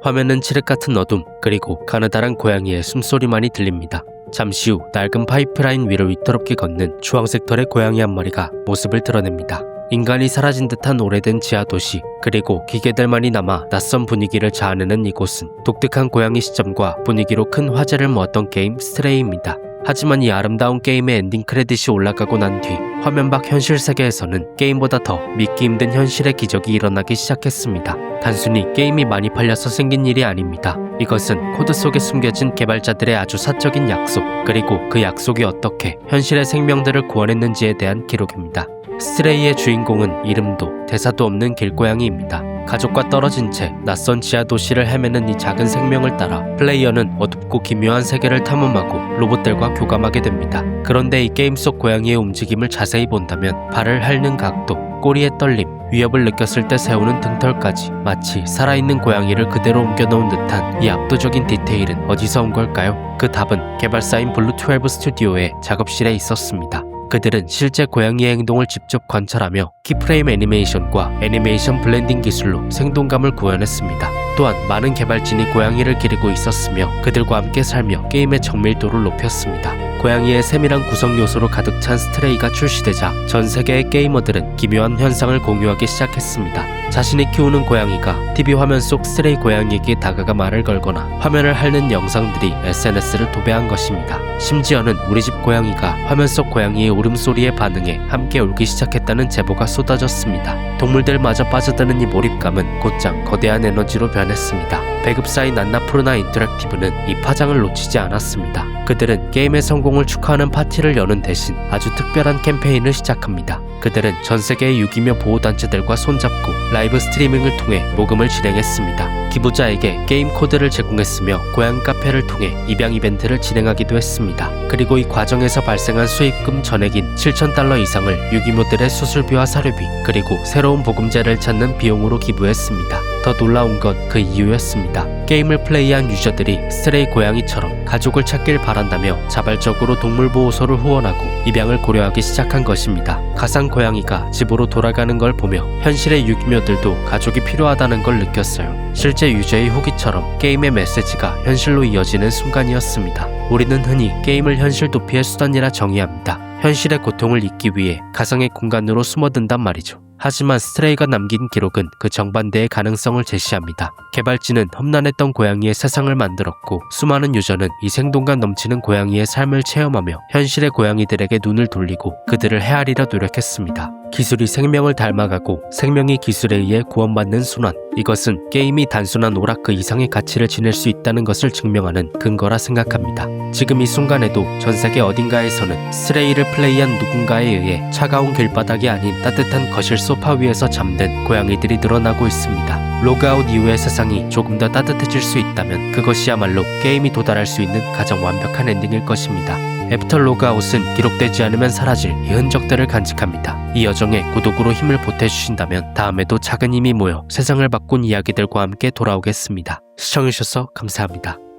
화면은 칠흑 같은 어둠, 그리고 가느다란 고양이의 숨소리만이 들립니다. 잠시 후 낡은 파이프라인 위를 위태롭게 걷는 주황색 털의 고양이 한 마리가 모습을 드러냅니다. 인간이 사라진 듯한 오래된 지하도시, 그리고 기계들만이 남아 낯선 분위기를 자아내는 이곳은 독특한 고양이 시점과 분위기로 큰 화제를 모았던 게임 스트레이입니다. 하지만 이 아름다운 게임의 엔딩 크레딧이 올라가고 난 뒤 화면 밖 현실 세계에서는 게임보다 더 믿기 힘든 현실의 기적이 일어나기 시작했습니다. 단순히 게임이 많이 팔려서 생긴 일이 아닙니다. 이것은 코드 속에 숨겨진 개발자들의 아주 사적인 약속, 그리고 그 약속이 어떻게 현실의 생명들을 구원했는지에 대한 기록입니다. 스트레이의 주인공은 이름도 대사도 없는 길고양이입니다. 가족과 떨어진 채 낯선 지하 도시를 헤매는 이 작은 생명을 따라 플레이어는 어둡고 기묘한 세계를 탐험하고 로봇들과 교감하게 됩니다. 그런데 이 게임 속 고양이의 움직임을 자세히 본다면 발을 핥는 각도, 꼬리의 떨림, 위협을 느꼈을 때 세우는 등털까지 마치 살아있는 고양이를 그대로 옮겨놓은 듯한 이 압도적인 디테일은 어디서 온 걸까요? 그 답은 개발사인 블루12 스튜디오의 작업실에 있었습니다. 그들은 실제 고양이의 행동을 직접 관찰하며 키프레임 애니메이션과 애니메이션 블렌딩 기술로 생동감을 구현했습니다. 또한 많은 개발진이 고양이를 기르고 있었으며 그들과 함께 살며 게임의 정밀도를 높였습니다. 고양이의 세밀한 구성 요소로 가득 찬 스트레이가 출시되자 전 세계의 게이머들은 기묘한 현상을 공유하기 시작했습니다. 자신이 키우는 고양이가 TV 화면 속 스트레이 고양이에게 다가가 말을 걸거나 화면을 핥는 영상들이 SNS를 도배한 것입니다. 심지어는 우리 집 고양이가 화면 속 고양이의 울음소리에 반응해 함께 울기 시작했다는 제보가 쏟아졌습니다. 동물들마저 빠져드는 이 몰입감은 곧장 거대한 에너지로 변했습니다. 배급사인 안나푸르나 인터랙티브는 이 파장을 놓치지 않았습니다. 그들은 게임의 성공을 축하하는 파티를 여는 대신 아주 특별한 캠페인을 시작합니다. 그들은 전 세계의 유기묘 보호단체들과 손잡고 라이브 스트리밍을 통해 모금을 진행했습니다. 기부자에게 게임 코드를 제공했으며 고양 카페를 통해 입양 이벤트를 진행하기도 했습니다. 그리고 이 과정에서 발생한 수익금 전액인 $7,000 이상을 유기묘들의 수술비와 사료비, 그리고 새로운 보금자를 찾는 비용으로 기부했습니다. 더 놀라운 건 그 이유였습니다. 게임을 플레이한 유저들이 스트레이 고양이처럼 가족을 찾길 바란다며 자발적으로 동물보호소를 후원하고 입양을 고려하기 시작한 것입니다. 가상 고양이가 집으로 돌아가는 걸 보며 현실의 유기묘들도 가족이 필요하다는 걸 느꼈어요. 실제 유저의 후기처럼 게임의 메시지가 현실로 이어지는 순간이었습니다. 우리는 흔히 게임을 현실 도피의 수단이라 정의합니다. 현실의 고통을 잊기 위해 가상의 공간으로 숨어든단 말이죠. 하지만 스트레이가 남긴 기록은 그 정반대의 가능성을 제시합니다. 개발진은 험난했던 고양이의 세상을 만들었고 수많은 유저는 이 생동감 넘치는 고양이의 삶을 체험하며 현실의 고양이들에게 눈을 돌리고 그들을 헤아리려 노력했습니다. 기술이 생명을 닮아가고 생명이 기술에 의해 구원받는 순환, 이것은 게임이 단순한 오락 이상의 가치를 지닐 수 있다는 것을 증명하는 근거라 생각합니다. 지금 이 순간에도 전 세계 어딘가에서는 스트레이를 플레이한 누군가에 의해 차가운 길바닥이 아닌 따뜻한 거실 소파 위에서 잠든 고양이들이 늘어나고 있습니다. 로그아웃 이후의 세상이 조금 더 따뜻해질 수 있다면 그것이야말로 게임이 도달할 수 있는 가장 완벽한 엔딩일 것입니다. 애프터 로그아웃은 기록되지 않으면 사라질 이 흔적들을 간직합니다. 이 여정에 구독으로 힘을 보태주신다면 다음에도 작은 힘이 모여 세상을 바꾼 이야기들과 함께 돌아오겠습니다. 시청해주셔서 감사합니다.